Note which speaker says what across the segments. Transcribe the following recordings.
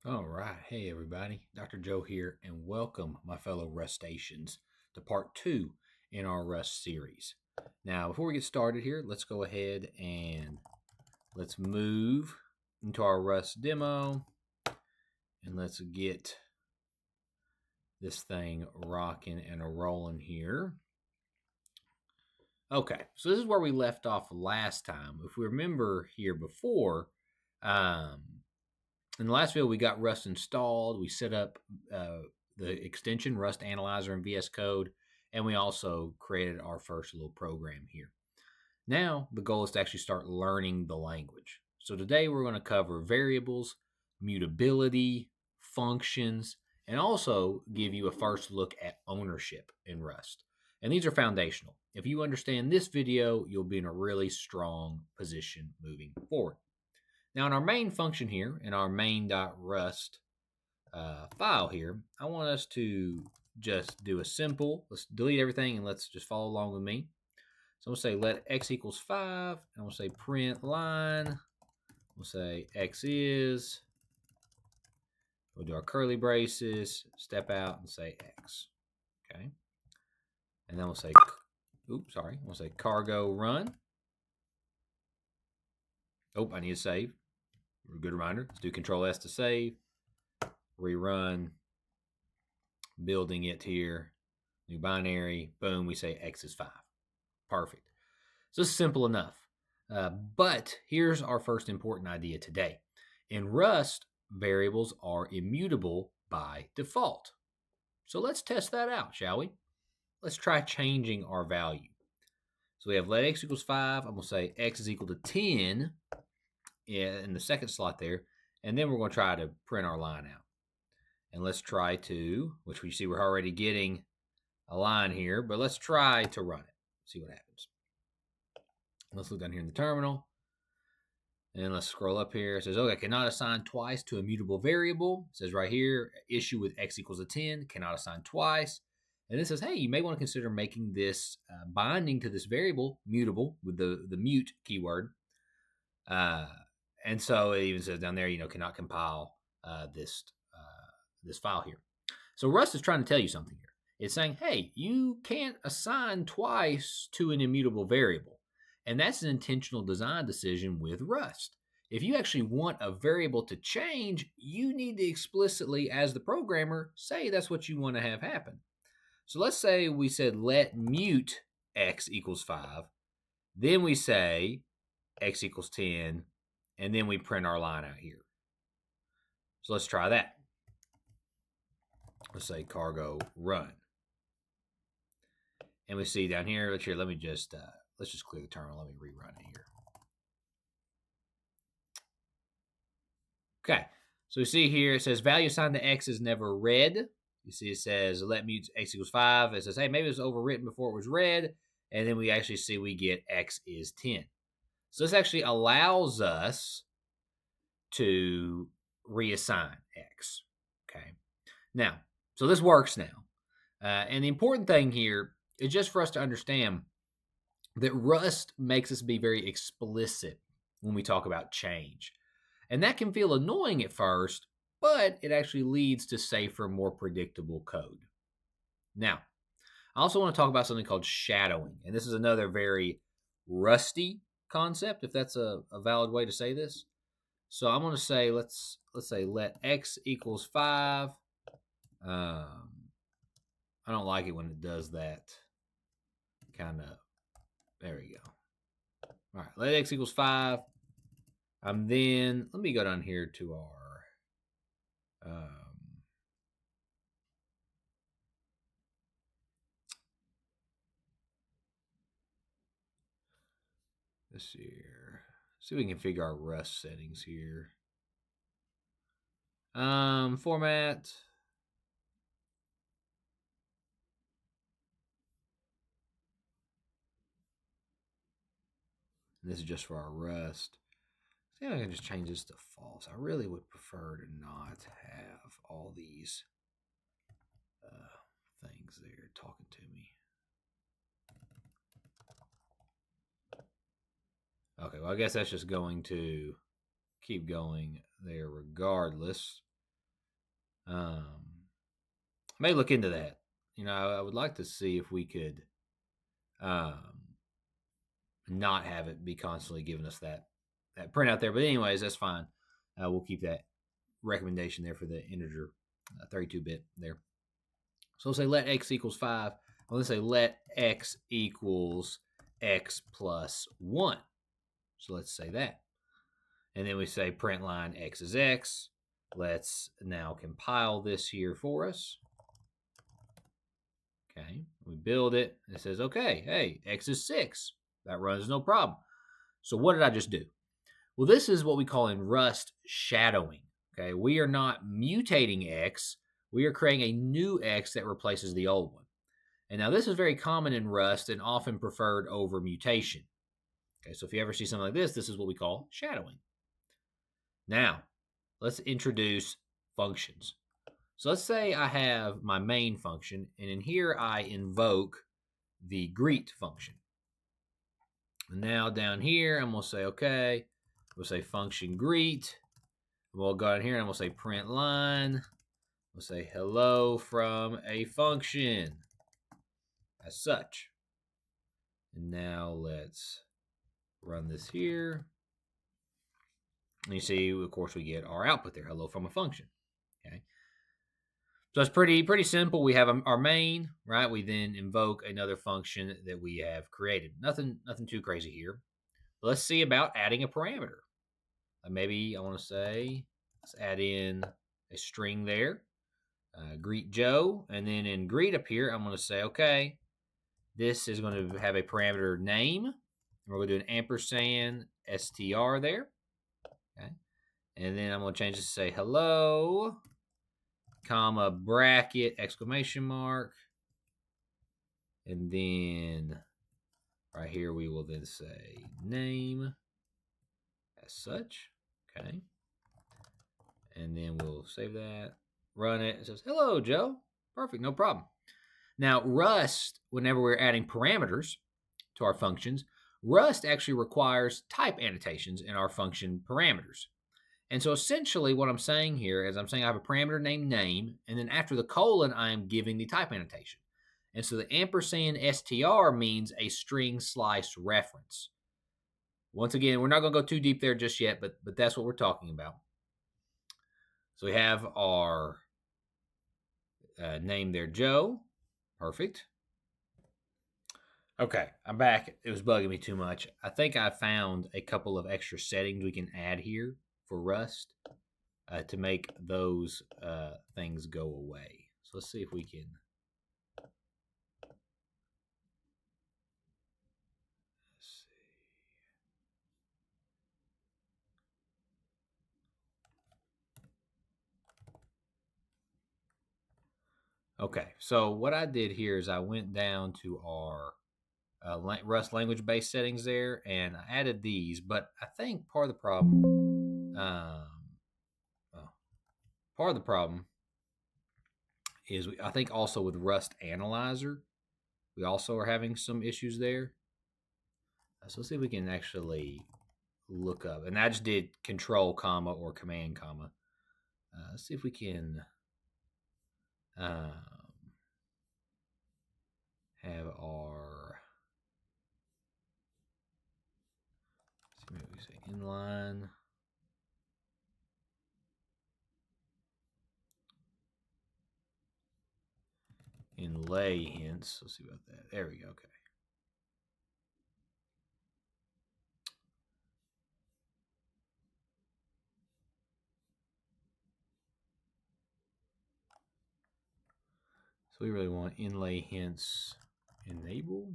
Speaker 1: All right. Hey, everybody. Dr. Joe here, and welcome, my fellow Rustations, to part two in our Rust series. Now, before we get started here, let's go ahead and let's move into our Rust demo and let's get this thing rocking and a rolling here. Okay, so this is where we left off last time. If we remember here before, um, in the last video, we got Rust installed. We set up the extension Rust Analyzer in VS Code, and we also created our first little program here. Now, the goal is to actually start learning the language. So today we're going to cover variables, mutability, functions, and also give you a first look at ownership in Rust. And these are foundational. If you understand this video, you'll be in a really strong position moving forward. Now, in our main function here, in our main.rust file here, I want us to just do a simple, let's delete everything and let's just follow along with me. So I'm going to say let x equals 5. I'm going to say print line. We'll say x is. We'll do our curly braces, step out and say x. Okay. And then we'll say, we'll say cargo run. Oh, I need to save. Good reminder. Let's do Control S to save. Rerun. Building it here. New binary. Boom. We say x is 5. Perfect. So it's simple enough. But here's our first important idea today. In Rust, variables are immutable by default. So let's test that out, shall we? Let's try changing our value. So we have let x equals 5. I'm going to say x is equal to 10 in the second slot there. And then we're going to try to print our line out. And let's try to, which we see we're already getting a line here, but let's try to run it. See what happens. Let's look down here in the terminal. And let's scroll up here. It says, okay, cannot assign twice to a mutable variable. It says right here, issue with x equals to 10, cannot assign twice. And it says, hey, you may want to consider making this binding to this variable mutable with the mute keyword. And so it even says down there, cannot compile this file here. So Rust is trying to tell you something here. It's saying, hey, you can't assign twice to an immutable variable. And that's an intentional design decision with Rust. If you actually want a variable to change, you need to explicitly, as the programmer, say that's what you want to have happen. So let's say we said let mute x equals 5. Then we say x equals 10. And then we print our line out here. So let's try that. Let's say cargo run. And we see down here, let me just let's just clear the terminal. Let me rerun it here. Okay, so we see here it says value assigned to x is never read. You see it says let mute x equals 5. It says, hey, maybe it was overwritten before it was read. And then we actually see we get x is 10. So this actually allows us to reassign x. Okay, now, so this works now. And the important thing here is just for us to understand that Rust makes us be very explicit when we talk about change. And that can feel annoying at first, but it actually leads to safer, more predictable code. Now, I also want to talk about something called shadowing. And this is another very rusty concept, if that's a valid way to say this. So I'm going to say, let's say let x equals 5. I don't like it when it does that kind of. There we go. All right, let x equals 5. Then let me go down here to our this here. See if we can figure our Rust settings here. Format. And this is just for our Rust. See if I can just change this to false. I really would prefer to not have all these things there talking to me. Okay, well, I guess that's just going to keep going there regardless. I may look into that. You know, I would like to see if we could um, not have it be constantly giving us that printout there. But anyways, that's fine. We'll keep that recommendation there for the integer 32-bit there. So let's say let x equals 5. Well, let's say let x equals x plus 1. So let's say that. And then we say print line x is x. Let's now compile this here for us. Okay, we build it. It says, okay, hey, x is 6. That runs no problem. So what did I just do? Well, this is what we call in Rust shadowing. Okay, we are not mutating x. We are creating a new x that replaces the old one. And now this is very common in Rust and often preferred over mutation. Okay, so if you ever see something like this is what we call shadowing. Now, let's introduce functions. So let's say I have my main function, and in here I invoke the greet function. And now down here, I'm going to say, okay, we'll say function greet. We'll go down here and we'll say print line. We'll say hello from a function as such. And now let's run this here. And you see, of course, we get our output there, hello from a function. Okay. So it's pretty simple. We have our main, right? We then invoke another function that we have created. Nothing too crazy here. But let's see about adding a parameter. Maybe I want to say, let's add in a string there. Greet Joe. And then in greet up here, I'm going to say, okay, this is going to have a parameter name. We're going to do an ampersand str there. Okay. And then I'm going to change this to say hello, comma, bracket, exclamation mark. And then right here, we will then say name as such. Okay. And then we'll save that, run it. It says, hello, Joe. Perfect, no problem. Now, Rust, whenever we're adding parameters to our functions, Rust actually requires type annotations in our function parameters. And so essentially what I'm saying here is I'm saying I have a parameter named name, and then after the colon, I am giving the type annotation. And so the ampersand str means a string slice reference. Once again, we're not going to go too deep there just yet, but that's what we're talking about. So we have our name there, Joe. Perfect. Okay, I'm back. It was bugging me too much. I think I found a couple of extra settings we can add here for Rust to make those things go away. So let's see if we can. Let's see. Okay, so what I did here is I went down to our Rust language-based settings there, and I added these. But I think part of the problem, is I think also with Rust Analyzer, we also are having some issues there. So let's see if we can actually look up. And I just did control comma or command comma. Let's see if we can have our, maybe we say inline. Inlay hints. Let's see about that. There we go. Okay. So we really want inlay hints enable.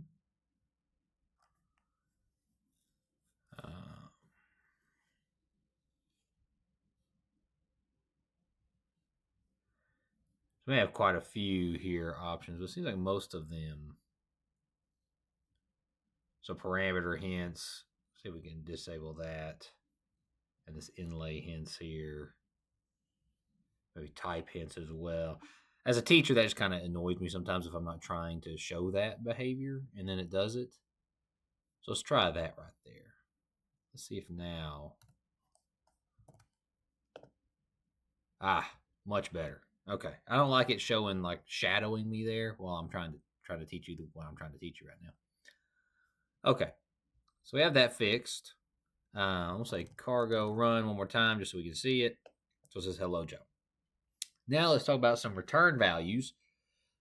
Speaker 1: So we have quite a few here options, but it seems like most of them. So parameter hints. See if we can disable that. And this inlay hints here. Maybe type hints as well. As a teacher, that just kind of annoys me sometimes if I'm not trying to show that behavior and then it does it. So let's try that right there. Let's see if now. Much better. Okay. I don't like it showing like shadowing me there while I'm trying to teach you what I'm trying to teach you right now. Okay. So we have that fixed. We'll say cargo run one more time just so we can see it. So it says hello, Joe. Now let's talk about some return values.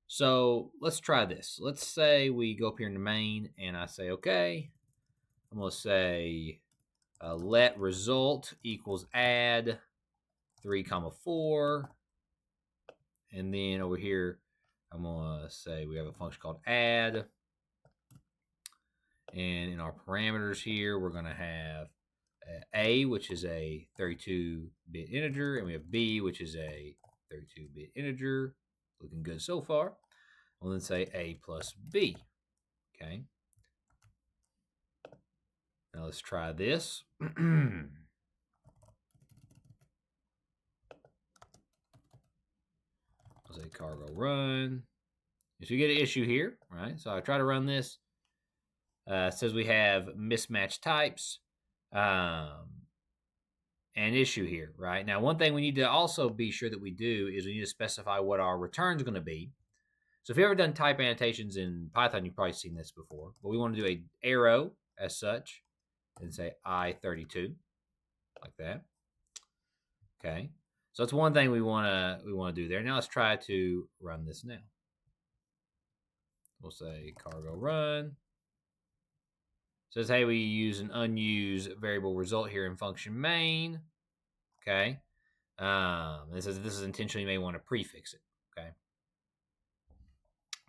Speaker 1: So let's try this. Let's say we go up here in the main and I say, okay, I'm going to say let result equals add 3 comma 4. And then over here, I'm going to say we have a function called add. And in our parameters here, we're going to have A, which is a 32-bit integer, and we have B, which is a 32-bit integer. Looking good so far. We'll then say A plus B. Okay. Now let's try this. I'll say cargo run. So you get an issue here, right? So I try to run this. It says we have mismatched types. An issue here, right? Now, one thing we need to also be sure that we do is we need to specify what our return is going to be. So if you've ever done type annotations in Python, you've probably seen this before. But we want to do a arrow as such and say I32 like that. Okay. So that's one thing we want to do there. Now let's try to run this now. We'll say cargo run. Says, hey, we use an unused variable result here in function main. Okay. It says this is intentional. You may want to prefix it. Okay.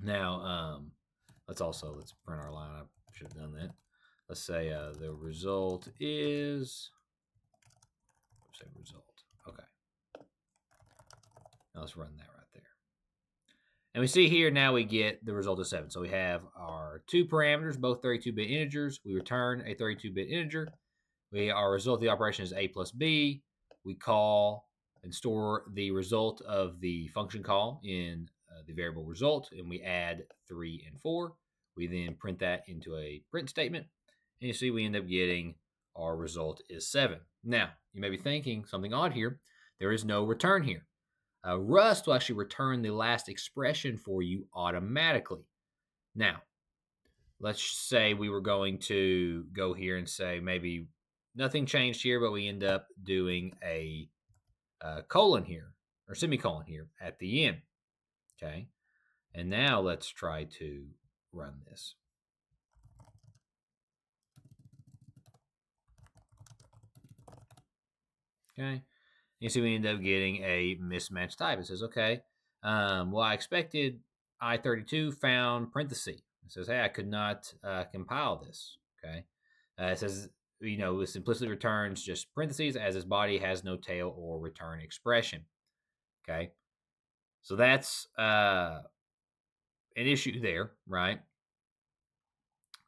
Speaker 1: Now, let's print our line. I should have done that. Let's say the result is, say result. Okay. Now let's run that right there. And we see here now we get the result of 7. So we have our 2 parameters, both 32-bit integers. We return a 32-bit integer. Our result of the operation is A plus B. We call and store the result of the function call in the variable result, and we add 3 and 4. We then print that into a print statement, and you see we end up getting our result is 7. Now, you may be thinking something odd here. There is no return here. Rust will actually return the last expression for you automatically. Now, let's say we were going to go here and say maybe nothing changed here, but we end up doing a colon here or semicolon here at the end. Okay. And now let's try to run this. Okay. You see we end up getting a mismatched type. It says, okay, well, I expected I32 found parenthesis. It says, hey, I could not compile this. Okay. It says, it simplicity returns just parentheses as its body has no tail or return expression. Okay. So that's an issue there, right?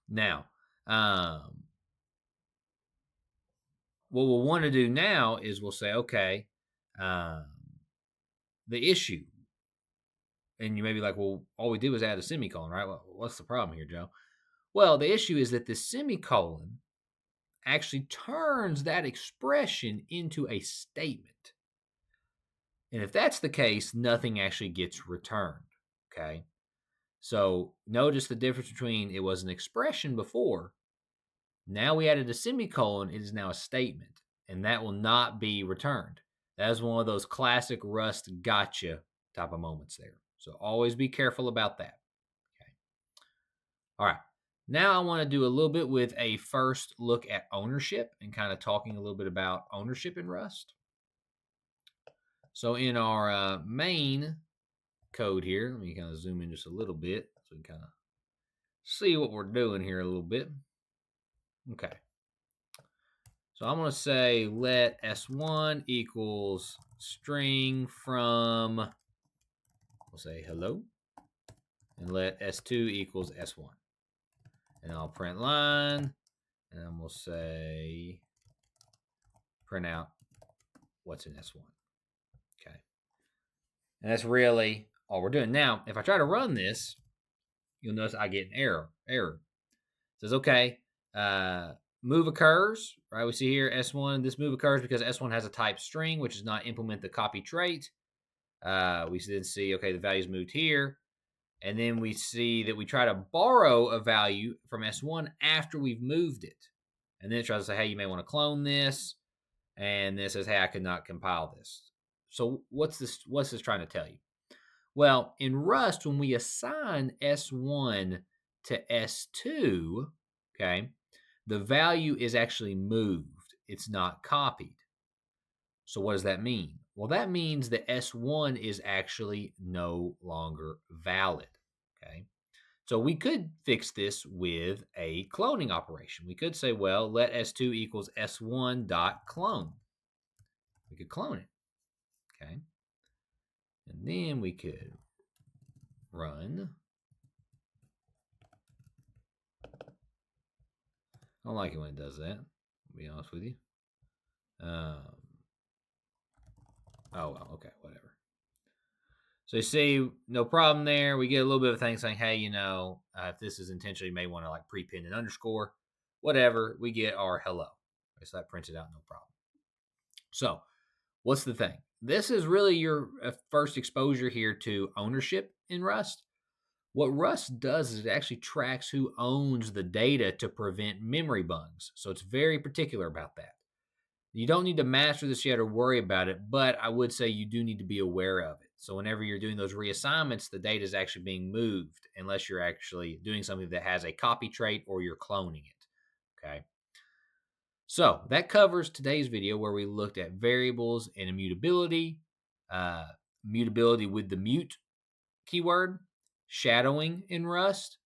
Speaker 1: Now, what we'll want to do now is we'll say, okay, the issue. And you may be like, well, all we did was add a semicolon, right? Well, what's the problem here, Joe? Well, the issue is that the semicolon actually turns that expression into a statement. And if that's the case, nothing actually gets returned, okay? So notice the difference between it was an expression before. Now we added a semicolon, it is now a statement, and that will not be returned. That is one of those classic Rust gotcha type of moments there. So always be careful about that. Okay. All right. Now I want to do a little bit with a first look at ownership and kind of talking a little bit about ownership in Rust. So in our main code here, let me kind of zoom in just a little bit so we can kind of see what we're doing here a little bit. Okay. So I'm going to say let S1 equals string from, we'll say hello, and let S2 equals S1. And I'll print line, and then we'll say print out what's in S1. Okay. And that's really all we're doing. Now, if I try to run this, you'll notice I get an error. It says, okay, move occurs, right? We see here S1, this move occurs because S1 has a type string, which does not implement the copy trait. We then see, okay, the value's moved here. And then we see that we try to borrow a value from S1 after we've moved it. And then it tries to say, hey, you may want to clone this. And then it says, hey, I could not compile this. So what's this trying to tell you? Well, in Rust, when we assign S1 to S2, okay, the value is actually moved. It's not copied. So what does that mean? Well, that means that S1 is actually no longer valid, okay? So we could fix this with a cloning operation. We could say, well, let S2 equals S1 dot clone. We could clone it, okay? And then we could run. I don't like it when it does that, to be honest with you. Oh, well, okay, whatever. So you see, no problem there. We get a little bit of a thing saying, hey, if this is intentional, you may want to like prepend an underscore, whatever. We get our hello. Okay, so that prints it out, no problem. So what's the thing? This is really your first exposure here to ownership in Rust. What Rust does is it actually tracks who owns the data to prevent memory bungs. So it's very particular about that. You don't need to master this yet or worry about it, but I would say you do need to be aware of it. So whenever you're doing those reassignments, the data is actually being moved unless you're actually doing something that has a copy trait or you're cloning it. Okay. So that covers today's video where we looked at variables and immutability, mutability with the mute keyword, shadowing in Rust,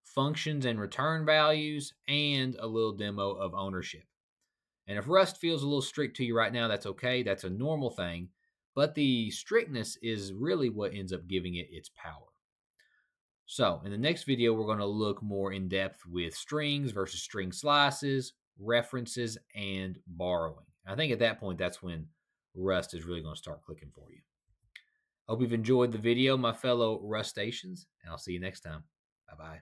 Speaker 1: functions and return values, and a little demo of ownership. And if Rust feels a little strict to you right now, that's okay. That's a normal thing. But the strictness is really what ends up giving it its power. So in the next video, we're going to look more in depth with strings versus string slices, references, and borrowing. I think at that point, that's when Rust is really going to start clicking for you. Hope you've enjoyed the video, my fellow Rustaceans, and I'll see you next time. Bye-bye.